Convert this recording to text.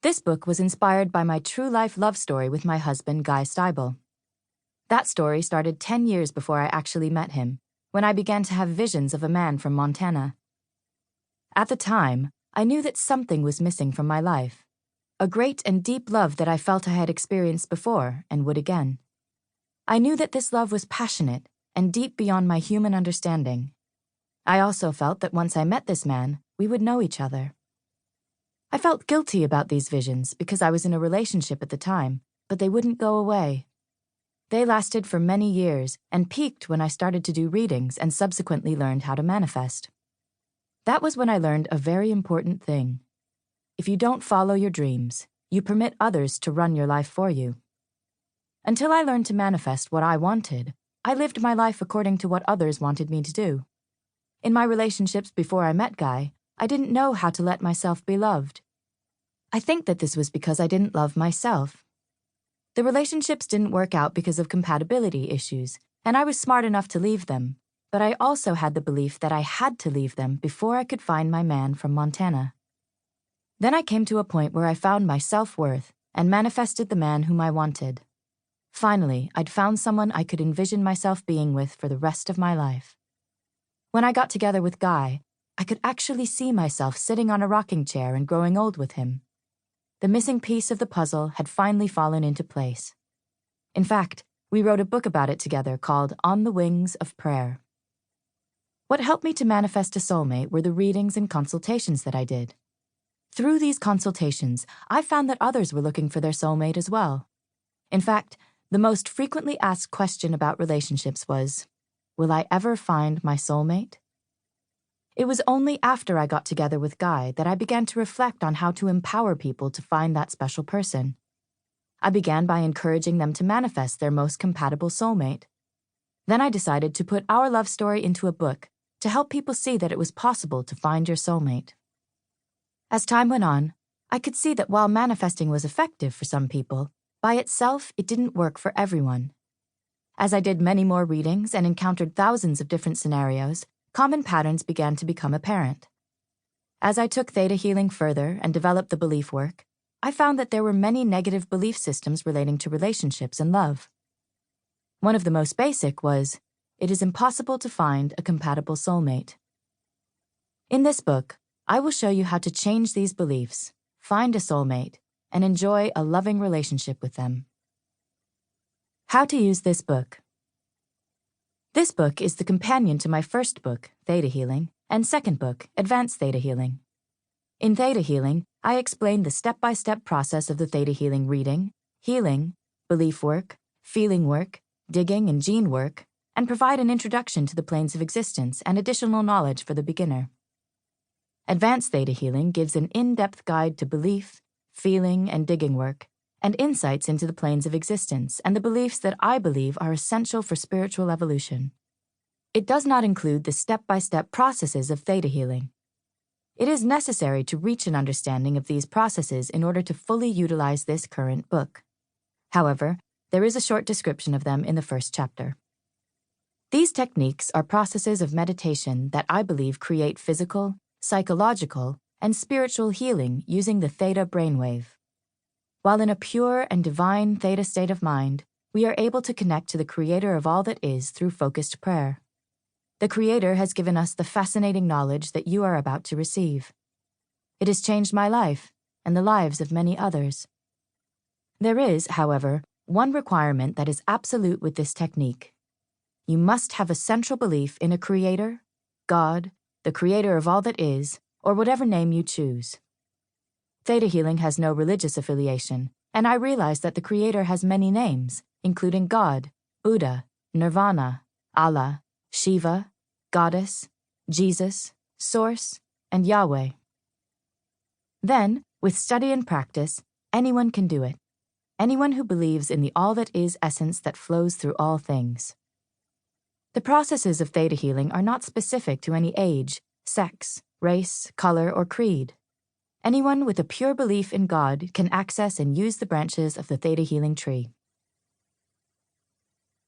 This book was inspired by my true-life love story with my husband, Vianna Stibal. That story started 10 years before I actually met him, when I began to have visions of a man from Montana. At the time, I knew that something was missing from my life, a great and deep love that I felt I had experienced before and would again. I knew that this love was passionate and deep beyond my human understanding. I also felt that once I met this man, we would know each other. I felt guilty about these visions because I was in a relationship at the time, but they wouldn't go away. They lasted for many years and peaked when I started to do readings and subsequently learned how to manifest. That was when I learned a very important thing. If you don't follow your dreams, you permit others to run your life for you. Until I learned to manifest what I wanted, I lived my life according to what others wanted me to do. In my relationships before I met Guy, I didn't know how to let myself be loved. I think that this was because I didn't love myself. The relationships didn't work out because of compatibility issues, and I was smart enough to leave them, but I also had the belief that I had to leave them before I could find my man from Montana. Then I came to a point where I found my self-worth and manifested the man whom I wanted. Finally, I'd found someone I could envision myself being with for the rest of my life. When I got together with Guy, I could actually see myself sitting on a rocking chair and growing old with him. The missing piece of the puzzle had finally fallen into place. In fact, we wrote a book about it together called On the Wings of Prayer. What helped me to manifest a soulmate were the readings and consultations that I did. Through these consultations, I found that others were looking for their soulmate as well. In fact, the most frequently asked question about relationships was, will I ever find my soulmate? It was only after I got together with Guy that I began to reflect on how to empower people to find that special person. I began by encouraging them to manifest their most compatible soulmate. Then I decided to put our love story into a book to help people see that it was possible to find your soulmate. As time went on, I could see that while manifesting was effective for some people, by itself it didn't work for everyone. As I did many more readings and encountered thousands of different scenarios, common patterns began to become apparent. As I took theta healing further and developed the belief work, I found that there were many negative belief systems relating to relationships and love. One of the most basic was, it is impossible to find a compatible soulmate. In this book, I will show you how to change these beliefs, find a soulmate, and enjoy a loving relationship with them. How to use this book. This book is the companion to my first book, Theta Healing, and second book, Advanced Theta Healing. In Theta Healing, I explain the step-by-step process of the Theta Healing reading, healing, belief work, feeling work, digging and gene work, and provide an introduction to the planes of existence and additional knowledge for the beginner. Advanced Theta Healing gives an in-depth guide to belief, feeling, and digging work, and insights into the planes of existence and the beliefs that I believe are essential for spiritual evolution. It does not include the step-by-step processes of Theta Healing. It is necessary to reach an understanding of these processes in order to fully utilize this current book. However, there is a short description of them in the first chapter. These techniques are processes of meditation that I believe create physical, psychological, and spiritual healing using the theta brainwave. While in a pure and divine theta state of mind, we are able to connect to the Creator of all that is through focused prayer. The Creator has given us the fascinating knowledge that you are about to receive. It has changed my life and the lives of many others. There is, however, one requirement that is absolute with this technique. You must have a central belief in a Creator, God, the Creator of all that is, or whatever name you choose. Theta Healing has no religious affiliation, and I realize that the Creator has many names, including God, Buddha, Nirvana, Allah, Shiva, Goddess, Jesus, Source, and Yahweh. Then, with study and practice, anyone can do it. Anyone who believes in the all that is essence that flows through all things. The processes of Theta Healing are not specific to any age, sex, race, color, or creed. Anyone with a pure belief in God can access and use the branches of the Theta Healing tree.